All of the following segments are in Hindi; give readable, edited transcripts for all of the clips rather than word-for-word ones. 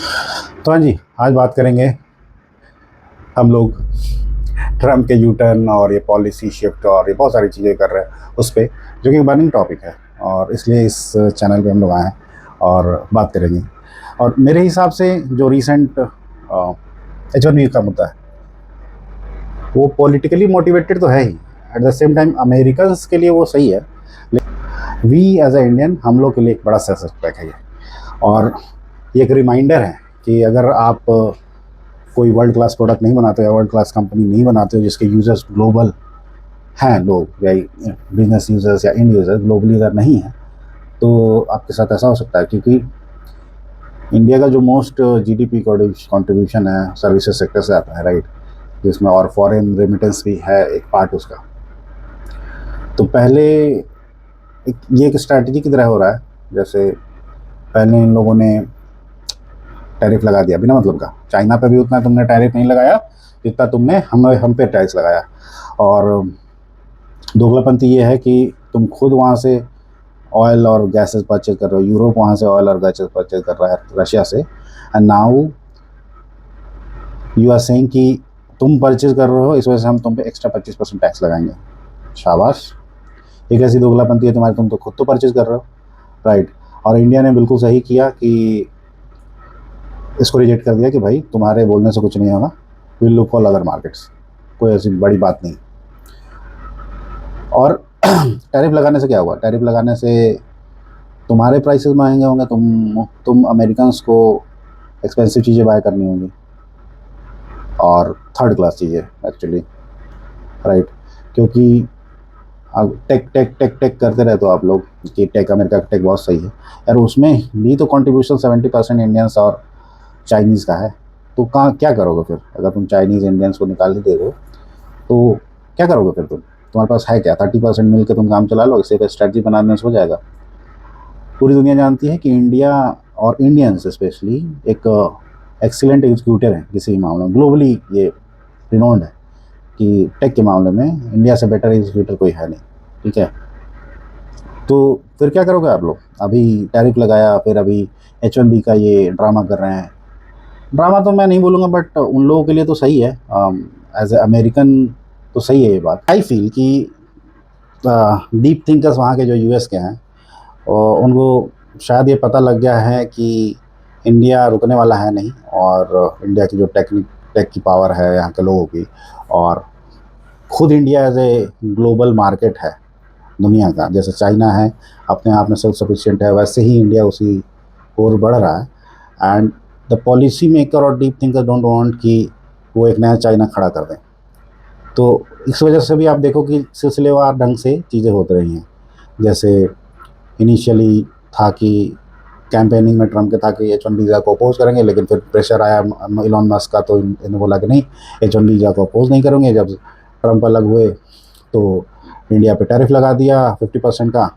तो हाँ जी, आज बात करेंगे हम लोग ट्रम्प के यू टर्न और ये पॉलिसी शिफ्ट और ये बहुत सारी चीज़ें कर रहे हैं उस पे, जो कि बर्निंग टॉपिक है और इसलिए इस चैनल पे हम लोग आए हैं और बात करेंगे। और मेरे हिसाब से जो रीसेंट H1B का मुद्दा है वो पॉलिटिकली मोटिवेटेड तो है ही, at the same time Americans के लिए वो सही है, लेकिन वी एज ए इंडियन हम लोग के लिए एक बड़ा सेटबैक है ये। और ये एक रिमाइंडर है कि अगर आप कोई वर्ल्ड क्लास प्रोडक्ट नहीं बनाते हो या वर्ल्ड क्लास कंपनी नहीं बनाते हो जिसके यूज़र्स ग्लोबल हैं, लोग या बिजनेस यूज़र्स या इंड यूज़र्स ग्लोबली अगर नहीं है, तो आपके साथ ऐसा हो सकता है। क्योंकि इंडिया का जो मोस्ट जीडीपी कंट्रीब्यूशन है सर्विसेज सेक्टर से आता है, राइट, जिसमें और फॉरेन रेमिटेंस भी है एक पार्ट उसका। तो पहले ये एक स्ट्रैटेजी की तरह हो रहा है, जैसे पहले इन लोगों ने टैरिफ लगा दिया बिना मतलब का। चाइना पे भी उतना तुमने टैरिफ नहीं लगाया जितना तुमने हम पे टैक्स लगाया। और दोगलापंथी ये है कि तुम खुद वहाँ से ऑयल और गैसेस परचेज कर रहे हो, यूरोप वहाँ से ऑयल और गैसेस परचेज कर रहा है रशिया से, and now you are saying कि तुम परचेज कर रहे हो इस वजह से हम तुम पे एक्स्ट्रा 25% टैक्स लगाएंगे। शाबाश, ये कैसी दोगलापंथी है तुम्हारी? तुम तो खुद तो परचेज कर रहे हो, राइट। और इंडिया ने बिल्कुल सही किया कि इसको रिजेक्ट कर दिया कि भाई तुम्हारे बोलने से कुछ नहीं होगा, will look for other markets, कोई ऐसी बड़ी बात नहीं। और टैरिफ लगाने से क्या हुआ? टैरिफ लगाने से तुम्हारे प्राइसेस महंगे होंगे, तुम अमेरिकन्स को एक्सपेंसिव चीज़ें बाय करनी होंगी और थर्ड क्लास चीज़ें एक्चुअली, राइट। क्योंकि अब टेक टेक टेक टेक करते रहते हो आप लोग कि टेक, अमेरिका का टेक बहुत सही है यार, उसमें भी तो कंट्रीब्यूशन 70% इंडियंस और चाइनीज़ का है। तो कहाँ क्या करोगे फिर? अगर तुम चाइनीज़ इंडियंस को निकाल ही दे दो तो क्या करोगे फिर? तुम्हारे पास है क्या? 30% मिल के तुम काम चला लो, इसे स्ट्रैटेजी बनाने से हो जाएगा। पूरी दुनिया जानती है कि इंडिया और इंडियंस स्पेशली एक एक्सीलेंट एग्जीक्यूटर है किसी भी मामले में, ग्लोबली ये रिनोन्ड है कि टेक के मामले में इंडिया से बेटर एग्जीक्यूटर कोई है नहीं, ठीक है। तो फिर क्या करोगे आप लोग? अभी टैरिफ लगाया, फिर अभी H1B का ये ड्रामा कर रहे हैं। ड्रामा तो मैं नहीं बोलूँगा, बट उन लोगों के लिए तो सही है, एज ए अमेरिकन तो सही है ये बात। आई फील कि डीप थिंकर्स वहाँ के जो यूएस के हैं और उनको शायद ये पता लग गया है कि इंडिया रुकने वाला है नहीं, और इंडिया की जो टेक की पावर है यहाँ के लोगों की, और खुद India as a global market है दुनिया का, जैसे चाइना है अपने आप में सेल्फ सफिशिएंट है, वैसे ही इंडिया उसी ओर बढ़ रहा है। एंड द पॉलिसी मेकर और डीप थिंकर डोंट वांट कि वो एक नया चाइना खड़ा कर दें। तो इस वजह से भी आप देखो कि सिलसिलेवार ढंग से चीज़ें होती रही हैं। जैसे इनिशियली था कि कैंपेनिंग में ट्रम्प के था कि H1 वीज़ा को अपोज करेंगे, लेकिन फिर प्रेशर आया इलॉन मस्क का, तो इन्होंने बोला कि नहीं, H1 वीज़ा को अपोज नहीं करेंगे। जब ट्रम्प अलग हुए तो इंडिया पे टैरिफ लगा दिया 50% का,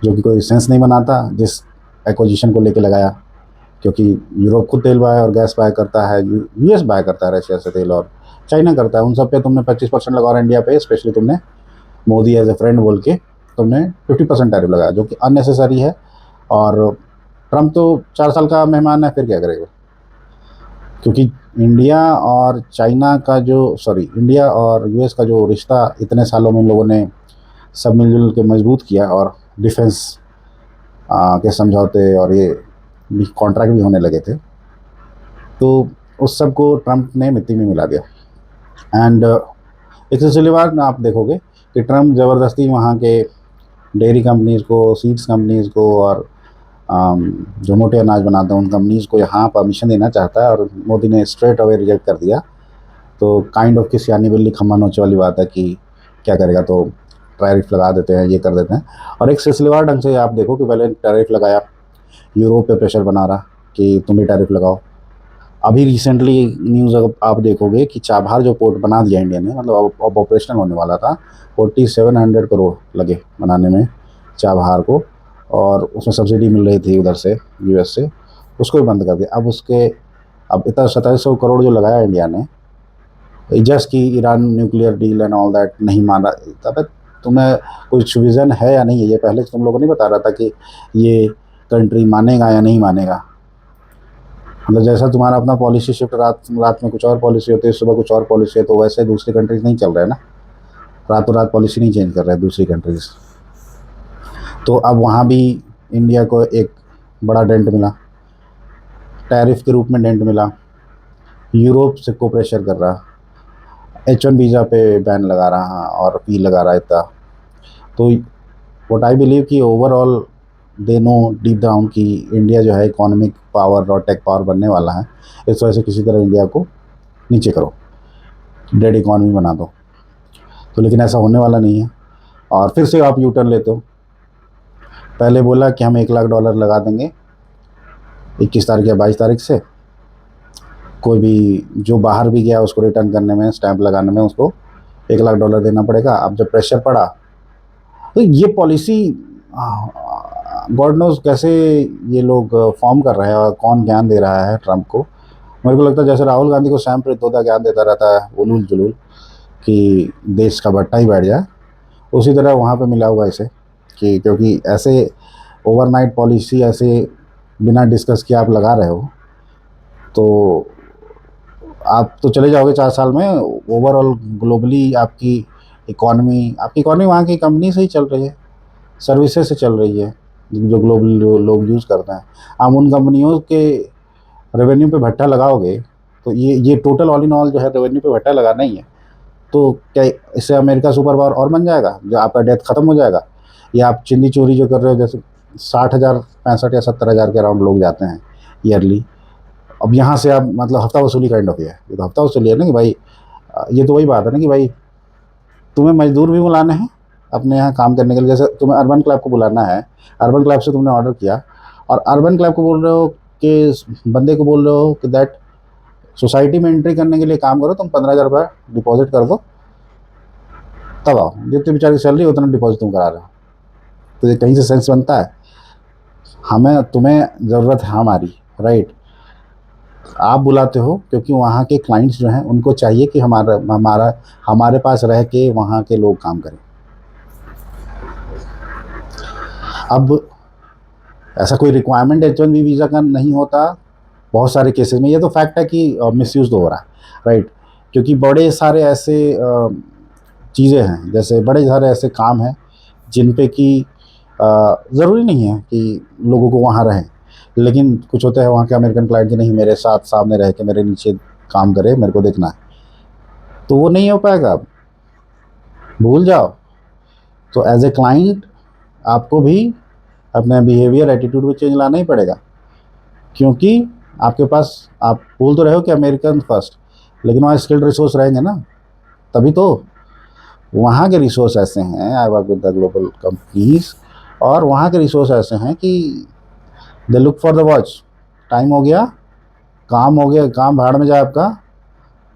जो कि कोई सेंस नहीं बनाता जिस एक्विजिशन को लेके लगाया। क्योंकि यूरोप खुद तेल बाय और गैस बाय करता है, यूएस बाय करता है रशिया से तेल, और चाइना करता है। उन सब पे तुमने 25% लगा, और इंडिया पे स्पेशली तुमने मोदी एज ए फ्रेंड बोल के तुमने 50% टैरिफ लगाया, जो कि अननेसेसरी है। और ट्रम्प तो 4 साल का मेहमान है, फिर क्या करेगा? क्योंकि इंडिया और यूएस का जो रिश्ता इतने सालों में इन लोगों ने सब मिलजुल के मजबूत किया, और डिफेंस के समझौते और ये कॉन्ट्रैक्ट भी होने लगे थे, तो उस सब को ट्रम्प ने मिट्टी में मिला दिया। एंड एक सिलसिलेवार आप देखोगे कि ट्रम्प ज़बरदस्ती वहाँ के डेयरी कंपनीज़ को, सीड्स कंपनीज़ को, और जो मोटे अनाज बनाते हैं उन कंपनीज़ को यहाँ परमिशन देना चाहता है, और मोदी ने स्ट्रेट अवे रिजेक्ट कर दिया। तो काइंड ऑफ किस यानी बिल्ली खम्मा नोचे वाली बात है कि क्या करेगा, तो टैरिफ लगा देते हैं, ये कर देते हैं। और एक सिलसिलेवार ढंग से आप देखो कि पहले टैरिफ लगाया, यूरोप पे प्रेशर बना रहा कि तुम भी टैरिफ लगाओ। अभी रिसेंटली न्यूज़ अगर आप देखोगे कि चाबहार जो पोर्ट बना दिया इंडिया ने, मतलब अब ऑपरेशनल होने वाला था, 4700 करोड़ लगे बनाने में चाबहार को, और उसमें सब्सिडी मिल रही थी उधर से यूएस से, उसको भी बंद कर दिया। अब इतना 2700 करोड़ जो लगाया इंडिया ने, जस्ट कि Iran nuclear deal and all that नहीं मान रहा। तब तुम्हें कुछ विज़न है या नहीं है? ये पहले तुम लोगों को नहीं बता रहा था कि ये कंट्री मानेगा या नहीं मानेगा? मतलब जैसा तुम्हारा अपना पॉलिसी शिफ्ट रात रात में कुछ और पॉलिसी होती है, सुबह कुछ और पॉलिसी है, तो वैसे दूसरी कंट्रीज नहीं चल रहा है ना, रातों रात पॉलिसी नहीं चेंज कर रहा है दूसरी कंट्रीज। तो अब वहाँ भी इंडिया को एक बड़ा डेंट मिला, टैरिफ के रूप में डेंट मिला। यूरोप से को प्रेशर कर रहा, H1 वीज़ा पे बैन लगा रहा और फी लगा रहा इतना। तो व्हाट आई बिलीव कि overall they know deep down कि इंडिया जो है इकोनॉमिक पावर और टेक पावर बनने वाला है, इस वजह से किसी तरह इंडिया को नीचे करो, डेड इकॉनमी बना दो। तो लेकिन ऐसा होने वाला नहीं है, और फिर से आप यू टर्न लेते हो। पहले बोला कि हम $1 लाख लगा देंगे 21 तारीख या 22 तारीख से, कोई भी जो बाहर भी गया उसको रिटर्न करने में, स्टैंप लगाने में उसको $1 लाख देना पड़ेगा। अब जब प्रेशर पड़ा तो ये पॉलिसी गॉड नोज कैसे ये लोग फॉर्म कर रहे हैं और कौन ज्ञान दे रहा है ट्रंप को। मेरे को लगता है जैसे राहुल गांधी को सैम पित्रोदा ज्ञान देता रहता है उलूल जुलूल कि देश का बट्टा ही बैठ जाए, उसी तरह वहाँ पे मिला हुआ इसे कि क्योंकि ऐसे ओवरनाइट पॉलिसी ऐसे बिना डिस्कस किए आप लगा रहे हो तो आप तो चले जाओगे 4 साल में। ओवरऑल ग्लोबली आपकी इकॉनमी वहाँ की कंपनी से ही चल रही है, सर्विसेज से चल रही है जो ग्लोबल लोग यूज़ करते हैं। आप उन कंपनियों के रेवेन्यू पे भट्टा लगाओगे तो ये टोटल ऑल इन ऑल जो है रेवेन्यू पे भट्टा लगाना ही है। तो क्या इससे अमेरिका सुपर पावर और बन जाएगा, जो आपका डेथ खत्म हो जाएगा? या आप चिंदी चोरी जो कर रहे हो, जैसे 60,000 65 या 70,000 के अराउंड लोग जाते हैं ईयरली। अब यहाँ से आप मतलब हफ्ता वसूली काइंड ऑफ है, ये तो हफ्ता वसूली है ना कि भाई ये तो वही बात है ना कि भाई तुम्हें मजदूर भी बुलाने हैं अपने यहाँ काम करने के लिए। जैसे तुम्हें अर्बन क्लब को बुलाना है, अर्बन क्लब से तुमने ऑर्डर किया और अर्बन क्लब को बोल रहे हो कि बंदे को बोल रहे हो कि दैट सोसाइटी में एंट्री करने के लिए काम करो, तुम 15,000 रुपये डिपॉजिट कर दो, तब आओ। जितनी बेचारी सैलरी उतना डिपॉजिट तुम करा रहे हो, तो ये कहीं से सेंस बनता है? हमें तुम्हें ज़रूरत है हमारी, राइट? आप बुलाते हो क्योंकि वहाँ के क्लाइंट्स जो हैं उनको चाहिए कि हमारा हमारा हमारे पास रह के वहाँ के लोग काम करें। अब ऐसा कोई रिक्वायरमेंट H1B वीज़ा का नहीं होता बहुत सारे केसेस में। ये तो फैक्ट है कि मिसयूज़ तो हो रहा है, राइट? क्योंकि बड़े सारे ऐसे चीज़ें हैं, जैसे बड़े सारे ऐसे काम हैं जिन पे कि ज़रूरी नहीं है कि लोगों को वहाँ रहें, लेकिन कुछ होता है वहाँ के अमेरिकन क्लाइंट की नहीं मेरे साथ सामने रह के मेरे नीचे काम करे, मेरे को देखना है, तो वो नहीं हो पाएगा। अब भूल जाओ। तो एज ए क्लाइंट आपको भी अपना बिहेवियर एटीट्यूड में चेंज लाना ही पड़ेगा, क्योंकि आपके पास आप बोल तो रहे हो कि अमेरिकन फर्स्ट, लेकिन वहाँ स्किल्ड रिसोर्स रहेंगे ना, तभी तो। वहाँ के रिसोर्स ऐसे हैं, I work with the global companies, और वहाँ के रिसोर्स ऐसे हैं कि they look for the watch, time हो गया, काम हो गया, काम भाड़ में जाए आपका,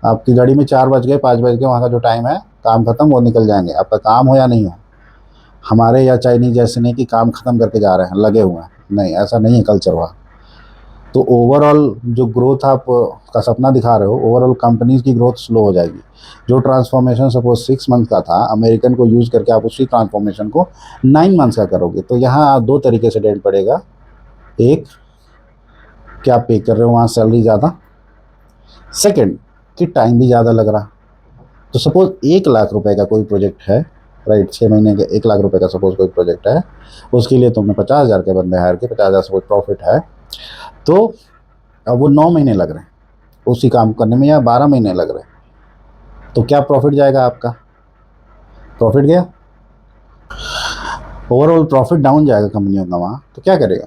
आपकी गाड़ी में 4 बज गए 5 बज गए, वहाँ का जो टाइम है काम खत्म, वो निकल जाएंगे, आपका काम हो या नहीं हो। हमारे या चाइनीज जैसे नहीं कि काम खत्म करके जा रहे हैं, लगे हुए हैं, नहीं, ऐसा नहीं है कल्चर वहाँ। तो ओवरऑल जो ग्रोथ आप का सपना दिखा रहे हो, ओवरऑल कंपनीज की ग्रोथ स्लो हो जाएगी। जो ट्रांसफॉर्मेशन सपोज 6 मंथ का था अमेरिकन को यूज़ करके, आप उसी ट्रांसफॉर्मेशन को 9 मंथ्स का करोगे, तो यहाँ 2 तरीके से डेंट पड़ेगा। एक, क्या आप पे कर रहे हो वहाँ सैलरी ज़्यादा, सेकंड कि टाइम भी ज़्यादा लग रहा। तो सपोज 1 लाख रुपए का कोई प्रोजेक्ट है, राइट, 6 महीने के 1 लाख रुपए का सपोज कोई प्रोजेक्ट है, उसके लिए तुमने 50,000 के बंदे हायर के, 50,000 सपोज प्रॉफिट है, तो अब वो 9 महीने लग रहे हैं उसी काम करने में, या 12 महीने लग रहे हैं, तो क्या प्रॉफिट जाएगा आपका? प्रॉफिट गया, ओवरऑल प्रॉफिट डाउन जाएगा कंपनियों का वहाँ। तो क्या करेगा?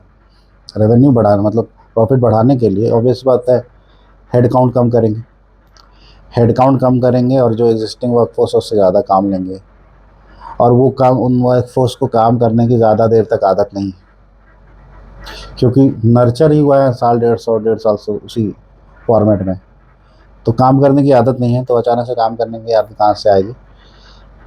रेवेन्यू बढ़ाना मतलब प्रॉफिट बढ़ाने के लिए ऑब्वियस बात है हेड काउंट कम करेंगे, हेड काउंट कम करेंगे और जो एग्जिस्टिंग वर्कफोर्स है उससे ज़्यादा काम लेंगे, और वो काम उन वर्कफोर्स को काम करने की ज़्यादा देर तक आदत नहीं है, क्योंकि नर्चर ही हुआ है साल 1.5 से उसी फॉर्मेट में, तो काम करने की आदत नहीं है, तो अचानक से काम करने की आदत कहाँ से आएगी?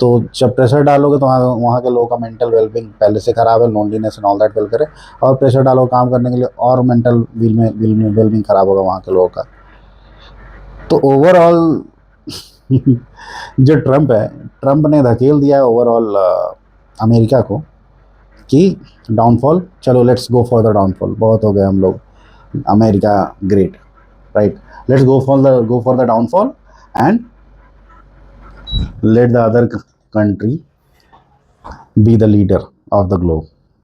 तो जब प्रेशर डालोगे तो वहाँ वहाँ के लोगों का मेंटल वेलबींग पहले से ख़राब है, loneliness and all that will करे, और प्रेशर डालो काम करने के लिए और मेंटल वेलबींग ख़राब होगा वहाँ के लोगों का। तो ओवरऑल जो ट्रंप है, ट्रंप ने धकेल दिया है ओवरऑल अमेरिका को कि डाउनफॉल, चलो let's go for the downfall, बहुत हो गए हम लोग, America great. right? Let's go for the downfall, and let the other country be the leader of the globe.